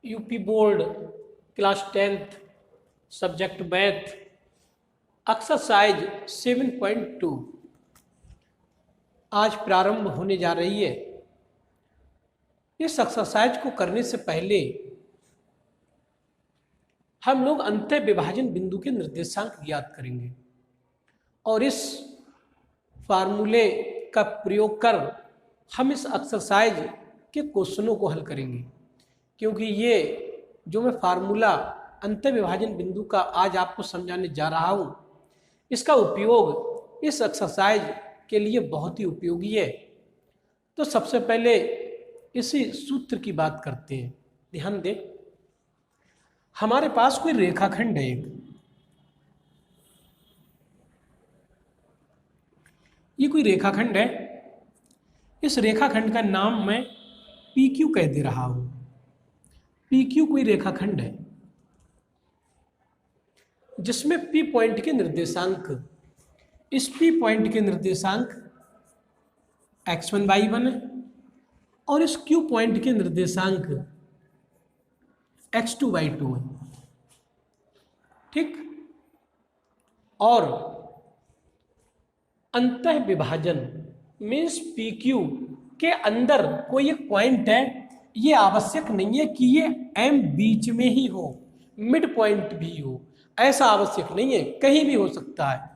UP board class 10th subject math exercise 7.2 आज प्रारंभ होने जा रही है। इस एक्सरसाइज को करने से पहले हम लोग अंतः विभाजन बिंदु के निर्देशांक ज्ञात करेंगे और इस फार्मूले का प्रयोग कर हम इस एक्सरसाइज के क्वेश्चनों को हल करेंगे, क्योंकि ये जो मैं फार्मूला अंतः विभाजन बिंदु का आज आपको समझाने जा रहा हूँ, इसका उपयोग इस एक्सरसाइज के लिए बहुत ही उपयोगी है। तो सबसे पहले इसी सूत्र की बात करते हैं। ध्यान दें, हमारे पास कोई रेखाखंड है ये कोई रेखाखंड है। इस रेखाखंड का नाम मैं PQ कह दे रहा हूं। PQ कोई रेखाखंड है जिसमें P पॉइंट के निर्देशांक, इस P पॉइंट के निर्देशांक x1 y1 है और इस Q पॉइंट के निर्देशांक x2 y2 है। ठीक, और अंतः विभाजन मीन्स PQ के अंदर कोई एक पॉइंट है। ये आवश्यक नहीं है कि ये M बीच में ही हो, मिड पॉइंट भी हो, ऐसा आवश्यक नहीं है, कहीं भी हो सकता है।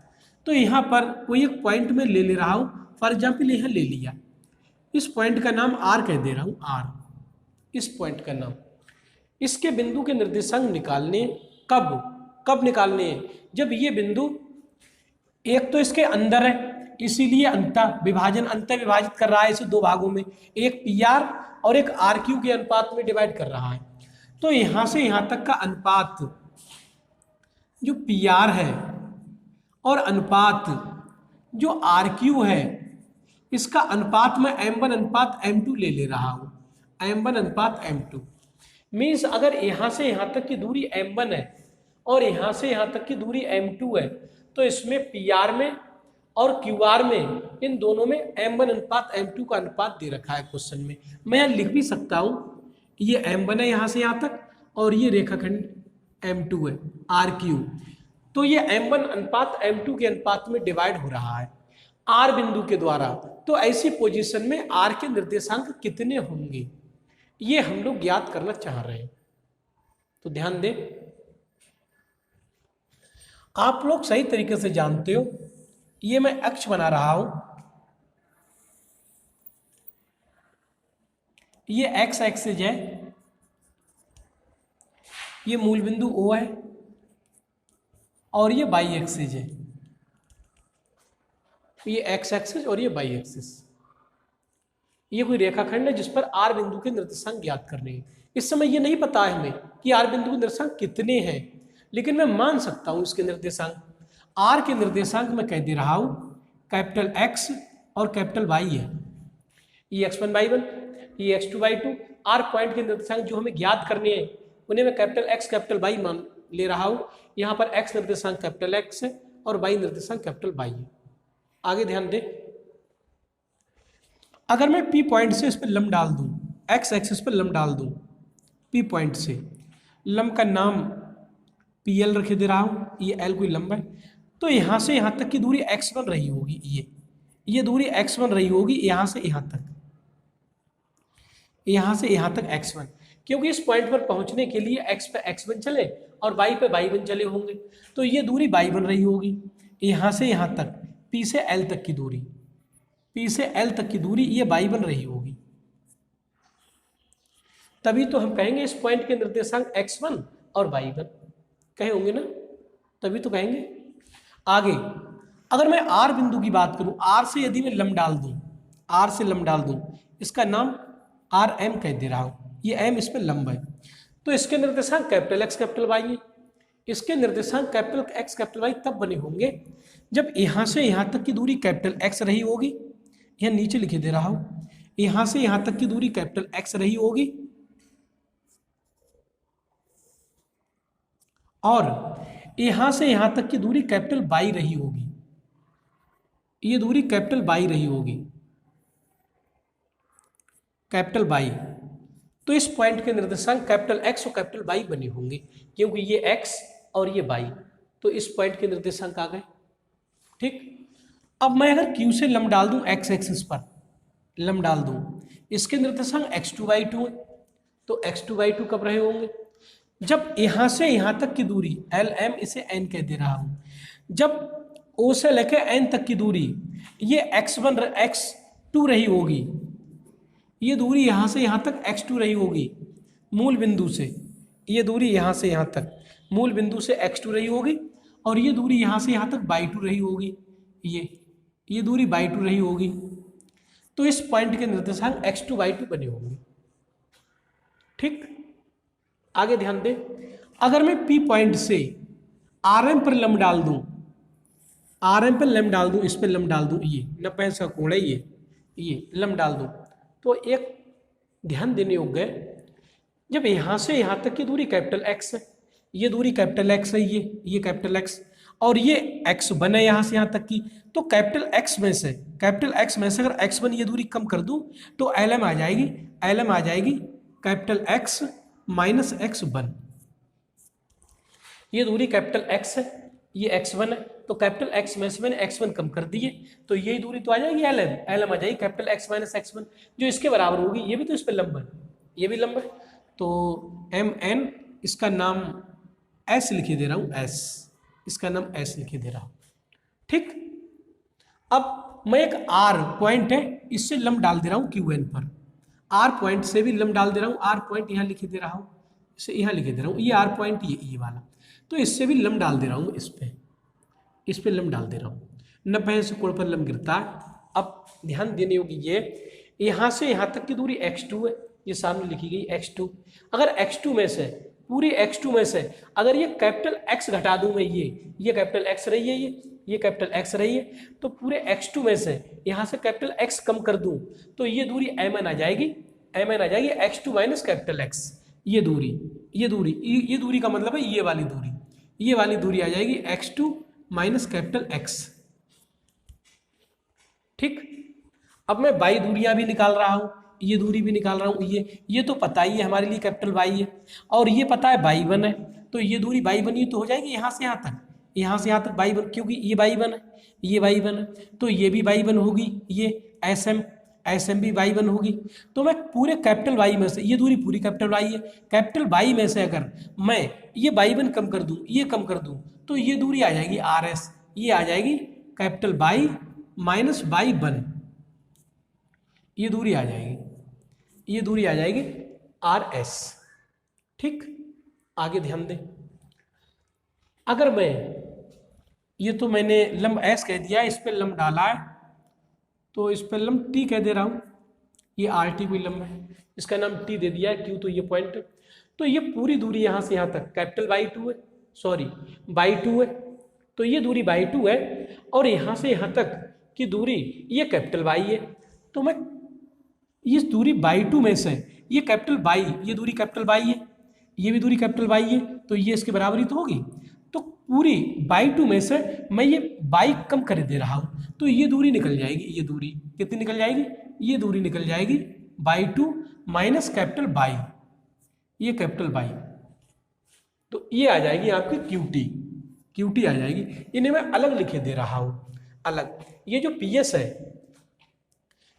तो यहाँ पर कोई एक पॉइंट में ले रहा हूँ, फॉर एग्जाम्पल यहाँ ले लिया, इस पॉइंट का नाम R कह दे रहा हूँ, R इस पॉइंट का नाम। इसके बिंदु के निर्देशांक निकालने, कब निकालने हैं? जब ये बिंदु एक तो इसके अंदर है, इसीलिए अंतः विभाजित कर रहा है इसे दो भागों में, एक PR और एक RQ के अनुपात में डिवाइड कर रहा है। तो यहां से यहां तक का अनुपात जो PR है और अनुपात जो RQ है, इसका अनुपात मैं M1 अनुपात M2 ले रहा हूं। M1 अनुपात M2 मीन्स अगर यहां से यहां तक की दूरी M1 है और यहां से यहां तक की दूरी M2 है, तो इसमें PR में और QR में, इन दोनों में M1 अनुपात M2 का अनुपात दे रखा है क्वेश्चन में। मैं यहाँ लिख भी सकता हूँ, ये M1 है यहाँ से यहाँ तक और ये रेखाखंड M2 है RQ। तो ये M1 अनुपात M2 के अनुपात में डिवाइड हो रहा है R बिंदु के द्वारा। तो ऐसी पोजीशन में R के निर्देशांक कितने होंगे, ये हम लोग ज्ञात करना चाह रहे हैं। तो ध्यान दें, आप लोग सही तरीके से जानते हो, ये मैं अक्ष बना रहा हूं, ये x एक्सिस है, ये मूल बिंदु O है और ये y एक्सिस है, ये x एक्सिस और ये y एक्सिस। ये कोई रेखाखंड है जिस पर R बिंदु के निर्देशांक ज्ञात करने हैं। इस समय ये नहीं पता है हमें कि R बिंदु के निर्देशांक कितने हैं, लेकिन मैं मान सकता हूं इसके निर्देशांक। R के निर्देशांक मैं कह दे रहा हूं कैपिटल X और कैपिटल Y है। ये x1 y1, ये x2 y2। R पॉइंट के निर्देशांक जो हमें ज्ञात करने हैं उन्हें मैं कैपिटल X कैपिटल Y मान ले रहा हूं। यहाँ पर X निर्देशांक कैपिटल X है और Y निर्देशांक कैपिटल Y है। आगे ध्यान दें, अगर मैं P पॉइंट से इस पर लंब डाल दूं, X एक्सिस पर लंब डाल दूं, P पॉइंट से लंब का नाम PL रखे दे रहा हूं, ये L कोई लंब है। तो यहां से यहां तक की दूरी x1 रही होगी, ये दूरी x1 रही होगी, यहां से यहां तक x1, क्योंकि इस पॉइंट पर पहुंचने के लिए x पे x1 चले और y पे y1 चले होंगे। तो ये दूरी y1 रही होगी, यहां से यहां तक P से L तक की दूरी ये y1 रही होगी। तभी तो हम कहेंगे इस पॉइंट के निर्देशांक x1 और y1 कहे होंगे ना, तभी तो कहेंगे। आगे अगर मैं R बिंदु की बात करूं, R से यदि मैं लंब डाल दूं, इसका नाम RM कह दे रहा हूं, ये M इस पर लंब है। तो इसके निर्देशांक कैपिटल X कैपिटल Y है। इसके निर्देशांक कैपिटल X कैपिटल Y तब बने होंगे जब यहां से यहां तक की दूरी कैपिटल X रही होगी, यह नीचे लिखे दे रहा हूं, यहां से यहां तक की दूरी कैपिटल X रही होगी और यहां से यहां तक की दूरी कैपिटल Y रही होगी, ये दूरी कैपिटल Y रही होगी, कैपिटल Y। तो इस पॉइंट के निर्देशांक कैपिटल एक्स और कैपिटल वाई बने होंगे, क्योंकि ये एक्स और ये वाई, तो इस पॉइंट के निर्देशांक आ गए। ठीक, अब मैं अगर क्यू से लंब डाल दूं एक्स एक्सिस पर लंब डाल दूं, इसके निर्देशांक x2/2 है, तो x2/2 कब रहे होंगे? जब यहां से यहां तक की दूरी LM, इसे n कह दे रहा हूं, जब O से लेकर n तक की दूरी ये x1 x2 रही होगी, ये दूरी यहां से यहां तक x2 रही होगी मूल बिंदु से, ये दूरी यहां से यहां तक मूल बिंदु से x2 रही होगी, और ये दूरी यहां से यहां तक y2 रही होगी, ये दूरी y2 रही होगी। तो इस पॉइंट के निर्देशांक x2/2 बने होंगे। ठीक, आगे ध्यान दें, अगर मैं P पॉइंट से RM पर लंब डाल दूं, RM पर लंब डाल दूं, इस पर लंब डाल दूं, ये 90 का कोण है, ये लंब डाल दूं, तो एक ध्यान देने योग्य है, जब यहां से यहां तक की दूरी कैपिटल X है, ये दूरी कैपिटल X है, ये कैपिटल X, और ये x1 है यहां से यहां तक की, तो कैपिटल X में से अगर x1 ये दूरी कम कर दूं तो LM आ जाएगी कैपिटल X माइनस x1। ये दूरी कैपिटल X है, ये x1 है, तो कैपिटल X में से मैंने x1 कम कर दिए, तो यही दूरी तो आ जाएगी LM आ जाएगी कैपिटल X माइनस x1, जो इसके बराबर होगी। ये भी तो इस पर लंब है, ये भी लंब है, तो MN, इसका नाम S लिखे दे रहा हूं, S, इसका नाम S लिखे दे रहा हूं। ठीक, अब मैं एक R पॉइंट है, इससे लंब डाल दे रहा हूं QN पर, R पॉइंट से भी लंब डाल दे रहा हूं, R पॉइंट यहां लिखे दे रहा हूं, इसे यहां लिखे दे रहा हूं, ये R पॉइंट ये वाला, तो इससे भी लंब डाल दे रहा हूं, इस पे लंब डाल दे रहा हूं, 90 से कोण पर लंब गिरता है। अब ध्यान देने योग्य ये, यहां से यहां तक की दूरी x2 है, ये सामने लिखी गई x2, अगर x2 में से पूरी x2 में से अगर ये कैपिटल X घटा दूं मैं, ये कैपिटल X रही है, ये कैपिटल X रही है, तो पूरे x2 में से यहाँ से कैपिटल X कम कर दूं तो ये दूरी MN आ जाएगी, x2 माइनस कैपिटल X, ये दूरी का मतलब है ये वाली दूरी आ जाएगी x2 माइनस कैपिटल X। ठीक, अब मैं बाई दूरियां भी निकाल रहा हूं, ये दूरी भी निकाल रहा हूं, ये तो पता ही है हमारे लिए कैपिटल Y है, और ये पता है y1 है, तो ये दूरी y1 ही तो हो जाएगी यहां से यहां तक y1, क्योंकि ये y1 है, तो ये भी y1 होगी, ये SM भी y1 होगी। तो मैं पूरे कैपिटल Y में से, ये दूरी पूरी कैपिटल Y है, कैपिटल Y में से अगर मैं ये y1 कम कर दूं तो ये दूरी आ जाएगी RS, ये आ जाएगी कैपिटल Y माइनस y1, ये दूरी आ जाएगी RS। ठीक, आगे ध्यान दें, अगर मैं ये तो मैंने लंब S कह दिया, इस पे लंब डाला है, तो इस पे लंब T कह दे रहा हूं, ये RT भी लंब है, इसका नाम T दे दिया है, Q तो ये पॉइंट है, तो ये पूरी दूरी यहां से यहां तक कैपिटल y2 है, तो ये दूरी y2 है, और यहां से यहां तक की दूरी ये कैपिटल Y है, तो मैं इस दूरी y2 में से ये कैपिटल Y, ये दूरी कैपिटल Y है, ये भी दूरी कैपिटल Y है, तो ये इसके बराबरी तो होगी, तो पूरी y2 में से मैं ये y कम कर दे रहा हूं, तो ये दूरी निकल जाएगी, ये दूरी कितनी निकल जाएगी, ये दूरी निकल जाएगी y2 माइनस कैपिटल Y, ये कैपिटल Y, तो ये आ जाएगी आपकी QT आ जाएगी। इन्हें मैं अलग लिखे दे रहा हूं, अलग, ये जो PS है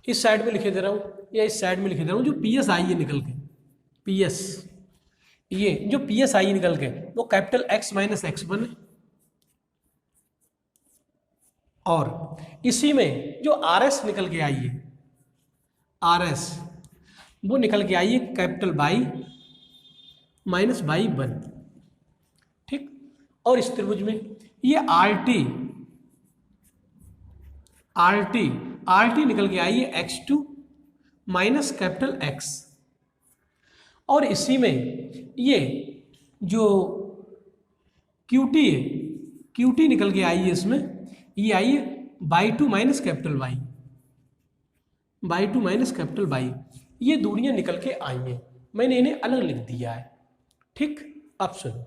इस साइड में लिखे दे रहा हूं या इस साइड में लिखे दे रहा हूं, जो PS आई है निकल के, PS, ये जो PS आई निकल के वो कैपिटल X माइनस x1 है, और इसी में जो RS निकल के आई है, RS वो निकल के आई है कैपिटल Y माइनस y1। ठीक, और इस त्रिभुज में ये RT निकल के आई है x2 माइनस कैपिटल X, और इसी में ये जो QT है, QT निकल के आई है, इसमें ये आई है y2 माइनस कैपिटल Y, ये दूरियां निकल के आई हैं, मैंने इन्हें अलग लिख दिया है। ठीक, अब सुनो,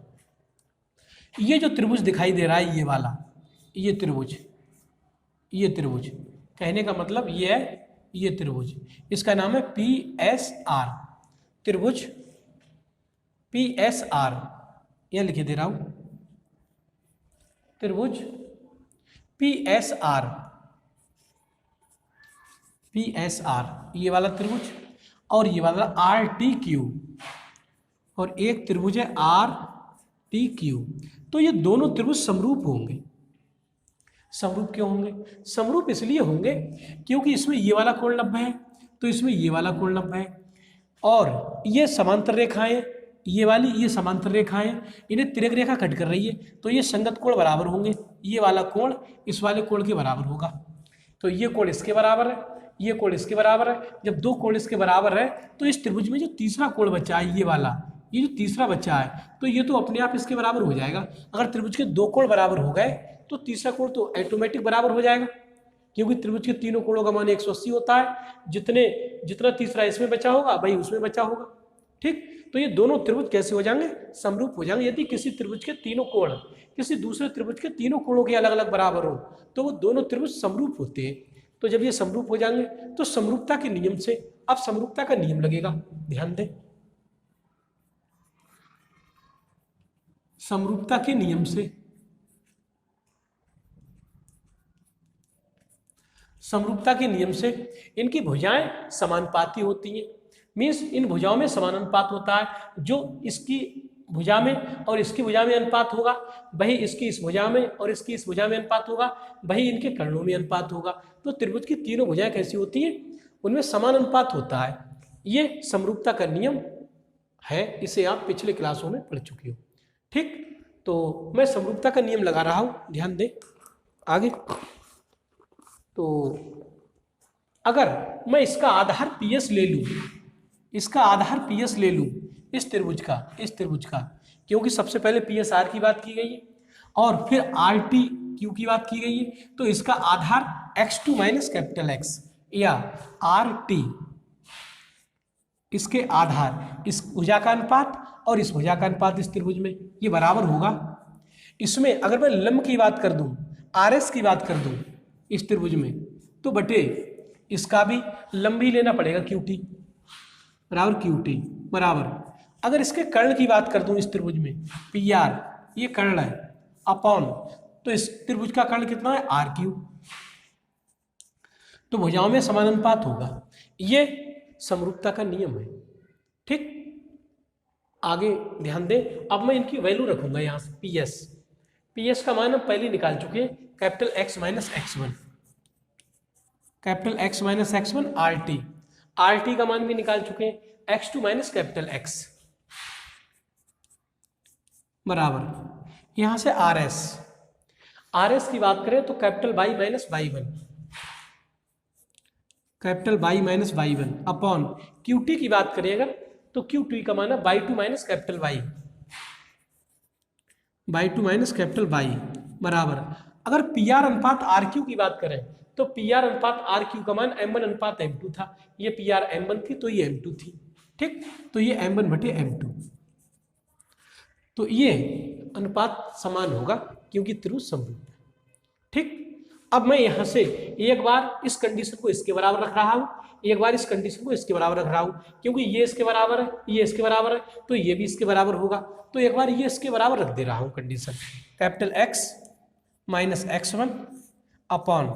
ये जो त्रिभुज दिखाई दे रहा है, ये वाला, ये त्रिभुज कहने का मतलब ये है, ये त्रिभुज, इसका नाम है PSR। त्रिभुज पी एस आर, यह लिखे दे रहा हूं, त्रिभुज P S R, P S R ये वाला त्रिभुज और ये वाला आर टी क्यू, और एक त्रिभुज है आर टी क्यू। तो ये दोनों त्रिभुज समरूप होंगे। समरूप क्यों होंगे? समरूप इसलिए होंगे क्योंकि इसमें ये वाला कोण 90 है तो इसमें ये वाला कोण 90 है, और ये समांतर रेखाएं, ये वाली ये समांतर रेखाएं, इन्हें तिर्यक रेखा कट कर रही है तो ये संगत कोण बराबर होंगे। ये वाला कोण इस वाले कोण के बराबर होगा, तो ये कोण इसके बराबर है, ये कोण इसके बराबर है। जब दो कोण इसके बराबर है तो इस त्रिभुज में जो तीसरा कोण बचा है, ये वाला, ये जो तीसरा बचा है, तो ये तो अपने आप इसके बराबर हो जाएगा। अगर त्रिभुज के दो कोण बराबर हो गए तो तीसरा कोण तो ऑटोमेटिक बराबर हो जाएगा, क्योंकि त्रिभुज के तीनों कोणों का मान 180 होता है। जितना तीसरा इसमें बचा होगा वही उसमें बचा होगा। ठीक, तो ये दोनों त्रिभुज कैसे हो जाएंगे? समरूप हो जाएंगे। यदि किसी त्रिभुज के तीनों कोण किसी दूसरे त्रिभुज के तीनों कोणों के अलग अलग बराबर हो तो वो दोनों त्रिभुज समरूप होते हैं। तो जब ये समरूप हो जाएंगे तो समरूपता के नियम से, अब समरूपता का नियम लगेगा, ध्यान दें, समरूपता के नियम से, समरूपता के नियम से इनकी भुजाएं समानुपाती होती हैं। मीन्स इन भुजाओं में समान अनुपात होता है। जो इसकी भुजा में और इसकी भुजा में अनुपात होगा वही इसकी इस भुजा में और इसकी इस भुजा में अनुपात होगा, वही इनके कर्णों में अनुपात होगा। तो त्रिभुज की तीनों भुजाएं कैसी होती हैं? उनमें समान अनुपात होता है। ये समरूपता का नियम है, इसे आप पिछले क्लासों में पढ़ चुके हो। ठीक, तो मैं समरूपता का नियम लगा रहा हूं, ध्यान दें आगे। तो अगर मैं इसका आधार पीएस ले लूं, इसका आधार पीएस ले लूं इस त्रिभुज का, क्योंकि सबसे पहले पीएस आर की बात की गई है और फिर आर टी क्यू की बात की गई है, तो इसका आधार x2 माइनस कैपिटल एक्स या आर टी, इसके आधार इस भुजा का अनुपात और इस भुजा का अनुपात इस त्रिभुज में ये बराबर होगा। इसमें अगर मैं लंब की बात कर दूं, आर एस की बात कर दूं इस त्रिभुज में, तो बटे इसका भी लंब ही लेना पड़ेगा, क्यू टी बराबर क्यू टी बराबर। अगर इसके कर्ण की बात कर दूं इस त्रिभुज में, पी आर ये कर्ण है, अपॉन, तो इस त्रिभुज का कर्ण कितना है? R Q. तो भुजाओं में समान अनुपात होगा। ये समरूपता का नियम है। ठीक, आगे ध्यान दें। अब मैं इनकी वैल्यू रखूंगा यहां से, पीएस का मान हम पहले निकाल चुके हैं, कैपिटल एक्स माइनस एक्स1, कैपिटल एक्स माइनस एक्स1 आर टी का मान भी निकाल चुके हैं, x2 माइनस कैपिटल एक्स बराबर, यहां से आर एस की बात करें तो capital Y minus Y one, capital Y minus Y one upon Q T की बात करिएगा तो क्यू टी का मान है y2 minus capital Y, y2 minus capital Y बराबर। अगर पी आर अनुपात आर क्यू की बात करें तो पी आर अनुपात आर क्यू का मान m1 अनुपात m2 था, ये पी आर m1 थी तो ये m2 थी। ठीक, तो ये m1 बटे m2, तो ये अनुपात समान होगा क्योंकि त्रिभुज समरूप है। ठीक, अब मैं यहां से एक बार इस कंडीशन को इसके बराबर रख रहा हूं, एक बार इस कंडीशन को इसके बराबर रख रहा हूं, क्योंकि ये इसके बराबर है, ये इसके बराबर है, तो ये भी इसके बराबर होगा। तो एक बार ये इसके बराबर रख दे रहा हूं condition, capital X minus X one upon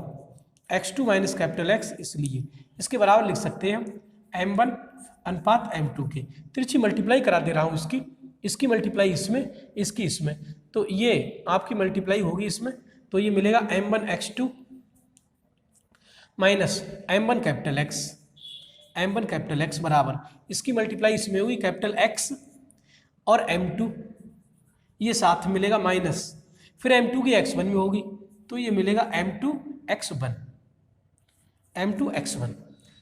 x2 minus capital X, इसलिए इसके बराबर लिख सकते हैं हम m1 अनुपात m2 के। तिरछी मल्टीप्लाई करा दे रहा हूँ इसकी मल्टीप्लाई इसमें, इसकी इसमें, तो ये आपकी मल्टीप्लाई होगी इसमें, तो ये मिलेगा m1 x2 minus m1 capital x बराबर, इसकी मल्टीप्लाई इसमें होगी कैपिटल x और m2, ये साथ में मिलेगा माइनस, फिर m2 की x1 में होगी तो ये मिलेगा m2 x1।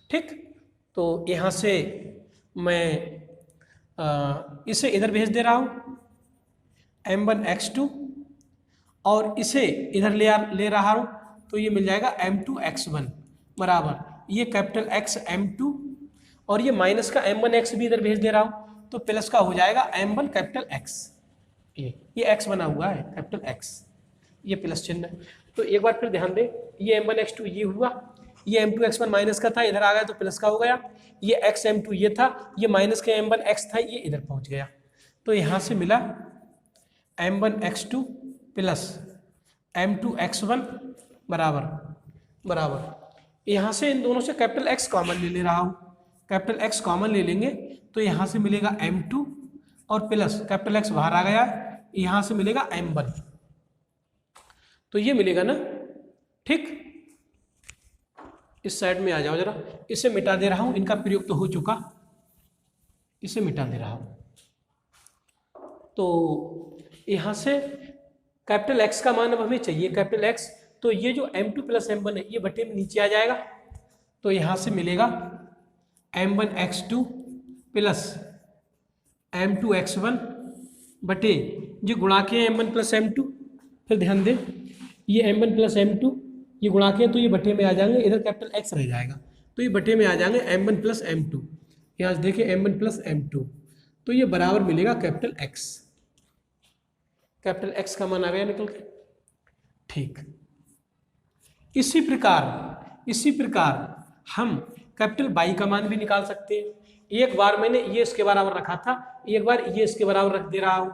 ठीक, तो यहाँ से मैं इसे इधर भेज दे रहा हूँ m1 x2 और इसे इधर ले रहा हूँ तो ये मिल जाएगा m2 x1 बराबर, ये कैपिटल x m2 और ये माइनस का m1 x भी इधर भेज दे रहा हूँ तो प्लस का हो जाएगा m1 कैपिटल x, ये x बना हुआ है कैपिटल x, ये प्लस चिन्ह है। तो एक बार फिर ध्यान दें, ये m1 x2 ये हुआ, ये m2 x1 माइनस का था, इधर आ गया तो प्लस का हो गया। ये x m2 ये था, ये माइनस के m1 x था, ये इधर पहुंच गया। तो यहाँ से मिला m1 x2 plus m2 x1 बराबर बराबर। यहाँ से इन दोनों से कैपिटल X कॉमन ले रहा हूँ, कैपिटल X कॉमन ले लेंगे तो यहाँ से मिलेगा m2 और प्लस कैपिटल X बाहर आ गया, यहाँ से मिलेगा m1। तो ये मिलेगा ना, ठीक। इस साइड में आ जाओ जरा, इसे मिटा दे रहा हूं, इनका प्रयोग तो हो चुका, इसे मिटा दे रहा हूं। तो यहां से कैपिटल X का मान अब हमें चाहिए, कैपिटल X। तो ये जो m2 प्लस m1 है ये बटे में नीचे आ जाएगा, तो यहां से मिलेगा m1 x2 plus m2 x1 बटे जो गुणा के m1 प्लस m2। फिर ध्यान दें, ये m1 प्लस m2 ये गुणा के तो ये बटे में आ जाएंगे, इधर कैपिटल X रह जाएगा तो ये बटे में आ जाएंगे m1 प्लस m2। यहाँ से देखिए m1 प्लस m2, तो ये बराबर मिलेगा कैपिटल X। कैपिटल X का मान आ गया निकल के, ठीक। इसी प्रकार हम कैपिटल Y का मान भी निकाल सकते हैं। एक बार मैंने ये इसके बराबर रखा था, एक बार ये इसके बराबर रख दे रहा हूं।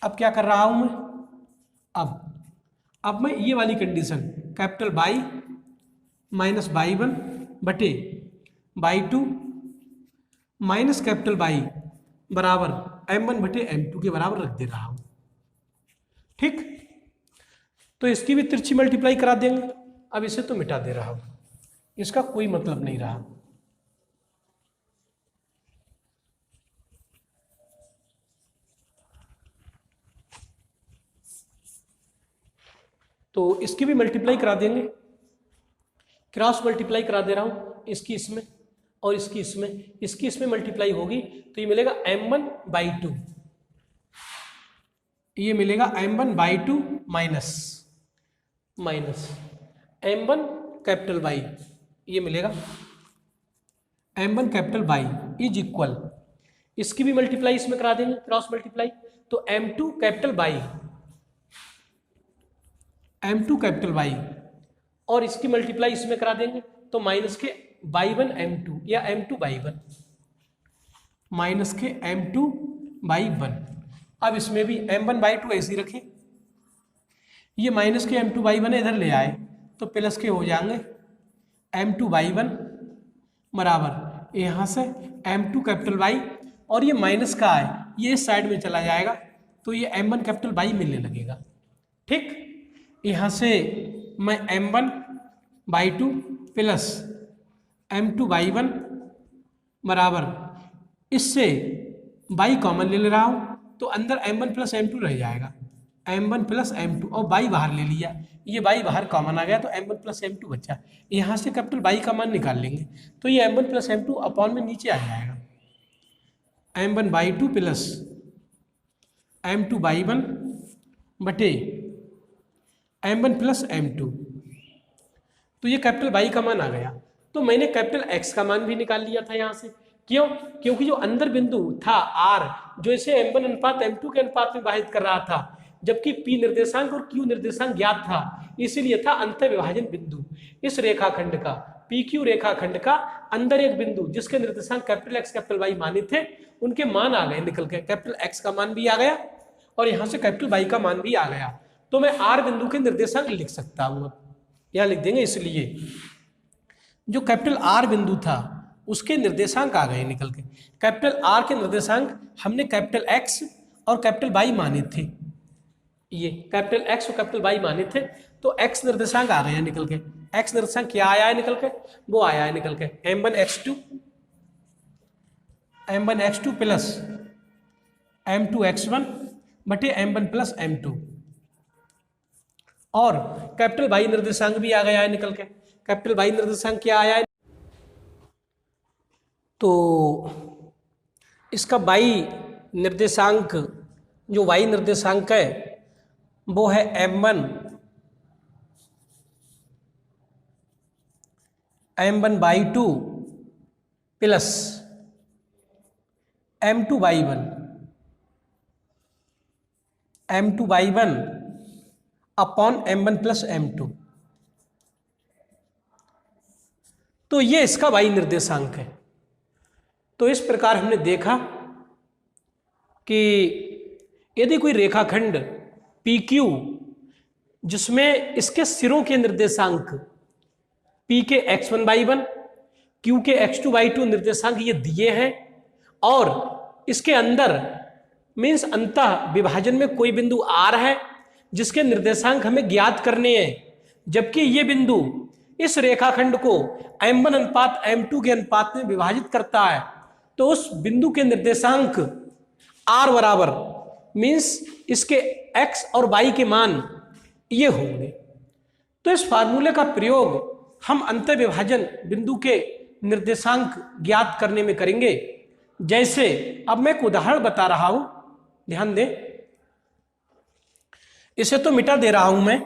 अब क्या कर रहा हूं मैं, अब मैं ये वाली condition capital Y minus y1 बटे y2 माइनस कैपिटल Y बराबर m1 बटे m2 के बराबर रख दे रहा हूं, ठीक। तो इसकी भी तिरछी मल्टीप्लाई करा देंगे। अब इसे तो मिटा दे रहा हूं, इसका कोई मतलब नहीं रहा। तो इसकी भी मल्टीप्लाई करा देंगे, क्रॉस मल्टीप्लाई करा दे रहा हूं, इसकी इसमें और इसकी इसमें, इसकी इसमें मल्टीप्लाई होगी तो ये मिलेगा m1/2, ये मिलेगा m1/2 minus m1 capital Y, ये मिलेगा m1 capital Y is equal, इसकी भी मल्टीप्लाई इसमें करा देंगे क्रॉस मल्टीप्लाई, तो m2 कैपिटल Y और इसकी मल्टीप्लाई इसमें करा देंगे तो माइनस के y1 m2 या m2 y1 माइनस के m2 y1। अब इसमें भी m1/2 ऐसे ही रखें, ये माइनस के m2 y1 इधर ले आए तो प्लस के हो जाएंगे m2 y1 बराबर यहाँ से m2 कैपिटल Y और ये माइनस का है, ये इस साइड में चला जाएगा तो ये m1 कैपिटल Y मिलने लगेगा, ठीक। यहाँ से मैं m1/2 प्लस m2 y1 बराबर इससे y कॉमन ले रहा हूँ तो अंदर m1 प्लस m2 रह जाएगा, m1 प्लस m2 और y बाहर ले लिया, ये y बाहर कॉमन आ गया तो m1 प्लस m2 बचा। यहाँ से कैपिटल Y का मान निकाल लेंगे तो ये m1 प्लस m2 अपॉन में नीचे आ जाएगा, m1/2 प्लस m2 y1 बटे m1 प्लस m2। तो ये कैपिटल Y का मान आ गया। तो मैंने कैपिटल X का मान भी निकाल लिया था यहाँ से, क्यों, क्योंकि जो अंदर बिंदु था R जो इसे m1 अनुपात m2 के अनुपात में विभाजित कर रहा था, जबकि P निर्देशांक और Q निर्देशांक ज्ञात था, इसीलिए था अंतर विभाजन बिंदु। इस रेखाखंड का PQ रेखाखंड का अंदर एक बिंदु जिसके निर्देशांक कैपिटल X कैपिटल Y माने थे, उनके मान आ गए निकल के, कैपिटल X का मान भी आ गया और यहाँ से कैपिटल Y का मान भी आ गया। तो मैं R बिंदु के निर्देशांक लिख सकता हूँ, यहाँ लिख देंगे। इसलिए जो कैपिटल R बिंदु था उसके निर्देशांक आ गए निकल के। कैपिटल R के निर्देशांक हमने कैपिटल X और कैपिटल Y माने थे, ये कैपिटल X और कैपिटल Y माने थे, तो X निर्देशांक आ गया निकल के। X निर्देशांक क्या आया है निकल के, वो आया है निकल के m1 x2 plus m2 x1 बटे m1 प्लस m2 और कैपिटल Y निर्देशांक भी आ गया है निकल के। कैपिटल Y निर्देशांक क्या आया है, तो इसका Y निर्देशांक, जो Y निर्देशांक है वो है m1/2 plus m2y1 upon m1 plus m2। तो ये इसका y निर्देशांक है। तो इस प्रकार हमने देखा कि यदि कोई रेखाखंड PQ जिसमें इसके सिरों के निर्देशांक P के x1/1, Q के x2/2 निर्देशांक ये दिए हैं और इसके अंदर मीन्स अंतः विभाजन में कोई बिंदु R है जिसके निर्देशांक हमें ज्ञात करने हैं, जबकि ये बिंदु इस रेखाखंड को m1 अनुपात m2 के अनुपात में विभाजित करता है, तो उस बिंदु के निर्देशांक R बराबर मीन्स इसके x और y के मान ये होंगे। तो इस फार्मूले का प्रयोग हम अंतर विभाजन बिंदु के निर्देशांक ज्ञात करने में करेंगे। जैसे अब मैं एक उदाहरण बता रहा हूं, ध्यान दें, इसे तो मिटा दे रहा हूं मैं।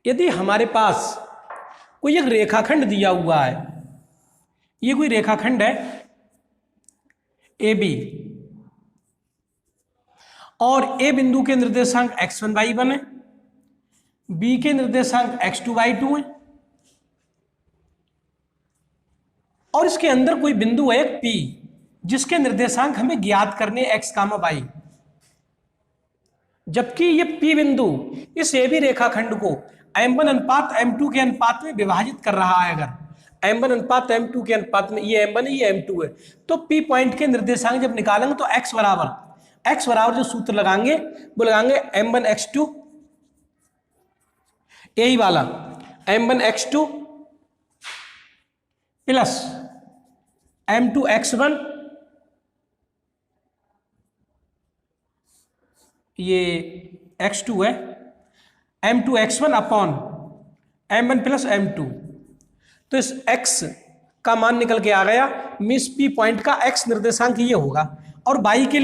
यदि हमारे पास कोई एक रेखाखंड दिया हुआ है, ये कोई रेखाखंड है AB और A बिंदु के निर्देशांक x1/1 है, B के निर्देशांक x2/2 है और इसके अंदर कोई बिंदु है P जिसके निर्देशांक हमें ज्ञात करने x, y, जबकि ये P बिंदु इस AB रेखाखंड को m1 अनुपात m2 के अनुपात में विभाजित कर रहा है। अगर m1 अनुपात m2 के अनुपात में, ये m1 है ये m2 है, तो P पॉइंट के निर्देशांक जब निकालेंगे तो x बराबर जो सूत्र लगाएंगे वो लगाएंगे m1 x2, यही वाला m1 x2 plus m2 x1, ये x2 है, m2 x1 upon m1 plus m2। तो इस x का मान निकल के आ गया, मिस P पॉइंट का x निर्देशांक ये होगा। और y के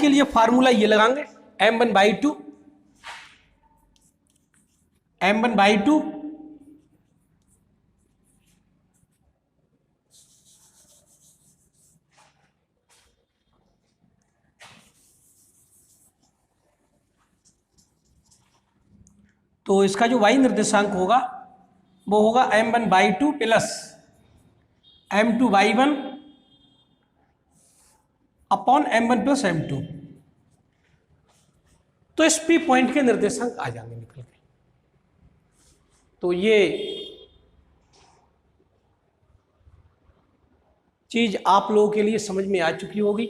लिए फार्मूला ये लगाएंगे m1/2 तो इसका जो y निर्देशांक होगा वो होगा m1/2 plus m2/1 upon m1 plus m2। तो इस P पॉइंट के निर्देशांक आ जाएंगे निकल के। तो ये चीज आप लोगों के लिए समझ में आ चुकी होगी।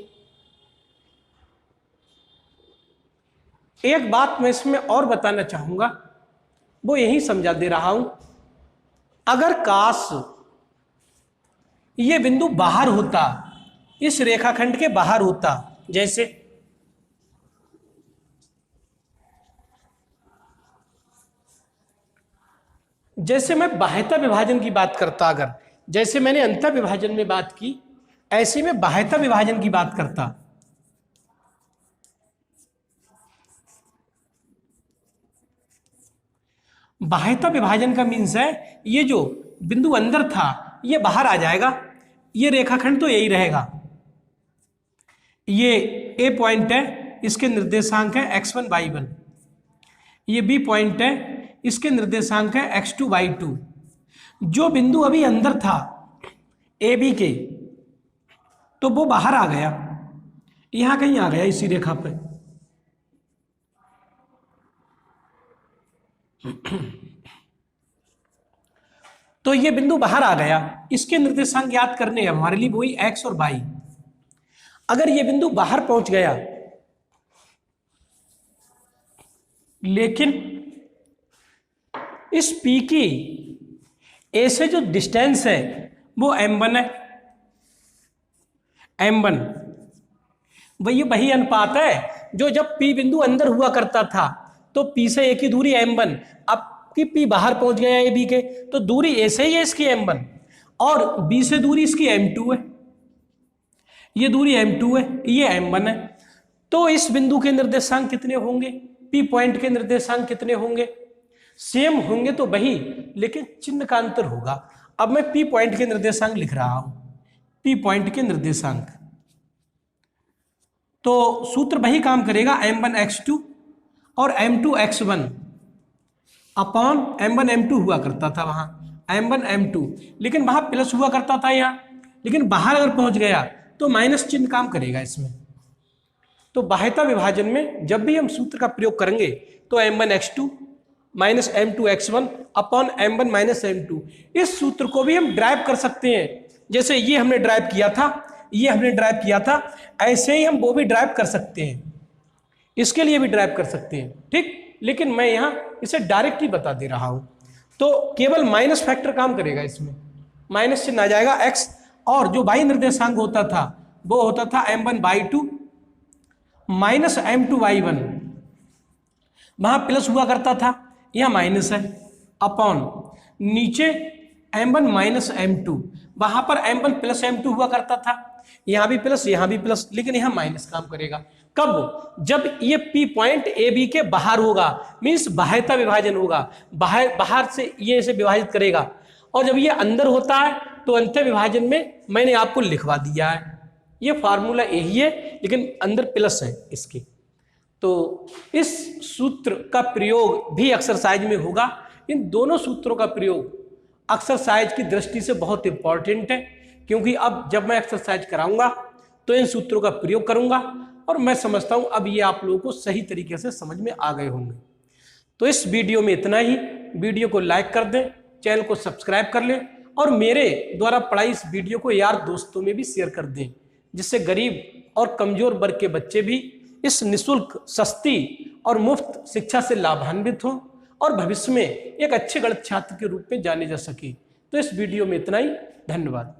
एक बात मैं इसमें और बताना चाहूंगा, वो यही समझा दे रहा हूं। अगर काश ये बिंदु बाहर होता, इस रेखाखंड के बाहर होता, जैसे मैं बाह्यता विभाजन की बात करता, अगर जैसे मैंने अंतर विभाजन में बात की, ऐसे में बाह्यता विभाजन की बात करता, बाह्यता विभाजन का मीन्स है ये जो बिंदु अंदर था ये बाहर आ जाएगा, ये रेखाखंड तो यही रहेगा, ये A पॉइंट है, इसके निर्देशांक है x1/1, ये B पॉइंट है, इसके निर्देशांक है x2/2। जो बिंदु अभी अंदर था AB के, तो वो बाहर आ गया, यहां कहीं आ गया इसी रेखा पे। तो ये बिंदु बाहर आ गया, इसके निर्देशांक याद करने हैं हमारे लिए वही x और y। अगर ये बिंदु बाहर पहुंच गया लेकिन इस P की A से जो डिस्टेंस है वो m1 है, m1 वही अनुपात है जो जब P बिंदु अंदर हुआ करता था तो P से A की दूरी m1, अब कि P बाहर पहुंच गया है B के, तो दूरी A से ही है इसकी m1 और B से दूरी इसकी m2 है, ये दूरी m2 है, ये m1 है। तो इस बिंदु के निर्देशांक कितने होंगे, P पॉइंट के निर्देशांक कितने होंगे, सेम होंगे तो वही, लेकिन चिन्ह का अंतर होगा। अब मैं P पॉइंट के निर्देशांक लिख रहा हूं, P पॉइंट के निर्देशांक, तो सूत्र वही काम करेगा m1 x2 और m2x1 अपॉन m1 m2 हुआ करता था वहां, m1 m2, लेकिन वहां प्लस हुआ करता था यहाँ, लेकिन बाहर अगर पहुंच गया तो माइनस चिन्ह काम करेगा इसमें। तो बाह्यता विभाजन में जब भी हम सूत्र का प्रयोग करेंगे तो m1x2 minus m2x1 upon m1 minus m2, इस सूत्र को भी हम ड्राइव कर सकते हैं। जैसे ये हमने ड्राइव किया था, ये हमने ड्राइव किया था, ऐसे ही हम वो भी ड्राइव कर सकते हैं, इसके लिए भी ड्राइव कर सकते हैं, ठीक। लेकिन मैं यहाँ इसे डायरेक्ट ही बता दे रहा हूं। तो केवल माइनस फैक्टर काम करेगा इसमें, माइनस चिन्ह आ जाएगा x, और जो y निर्देशांक होता था वो होता था m1/2 माइनस m2/1, वहां प्लस हुआ करता था, यहां माइनस है, अपॉन नीचे m1 माइनस m2, वहां पर m1 प्लस m2 हुआ करता था, यहां भी प्लस यहां भी प्लस, लेकिन यहां माइनस काम करेगा। कब? जब ये P पॉइंट ए बी के बाहर होगा, मीन्स बाह्यता विभाजन होगा, बाहर से ये इसे विभाजित करेगा, और जब ये अंदर होता है तो अंतर विभाजन में मैंने आपको लिखवा दिया है, ये फार्मूला यही है, लेकिन अंदर प्लस है इसके। तो इस सूत्र का प्रयोग भी एक्सरसाइज में होगा। इन दोनों सूत्रों का प्रयोग एक्सरसाइज की दृष्टि से बहुत इंपॉर्टेंट है, क्योंकि अब जब मैं एक्सरसाइज कराऊंगा तो इन सूत्रों का प्रयोग करूंगा, और मैं समझता हूं अब ये आप लोगों को सही तरीके से समझ में आ गए होंगे। तो इस वीडियो में इतना ही। वीडियो को लाइक कर दें, चैनल को सब्सक्राइब कर लें, और मेरे द्वारा पढ़ाई इस वीडियो को यार दोस्तों में भी शेयर कर दें, जिससे गरीब और कमजोर वर्ग के बच्चे भी इस निःशुल्क, सस्ती और मुफ्त शिक्षा से लाभान्वित हों और भविष्य में एक अच्छे गणित छात्र के रूप में जाने जा सके। तो इस वीडियो में इतना ही। धन्यवाद।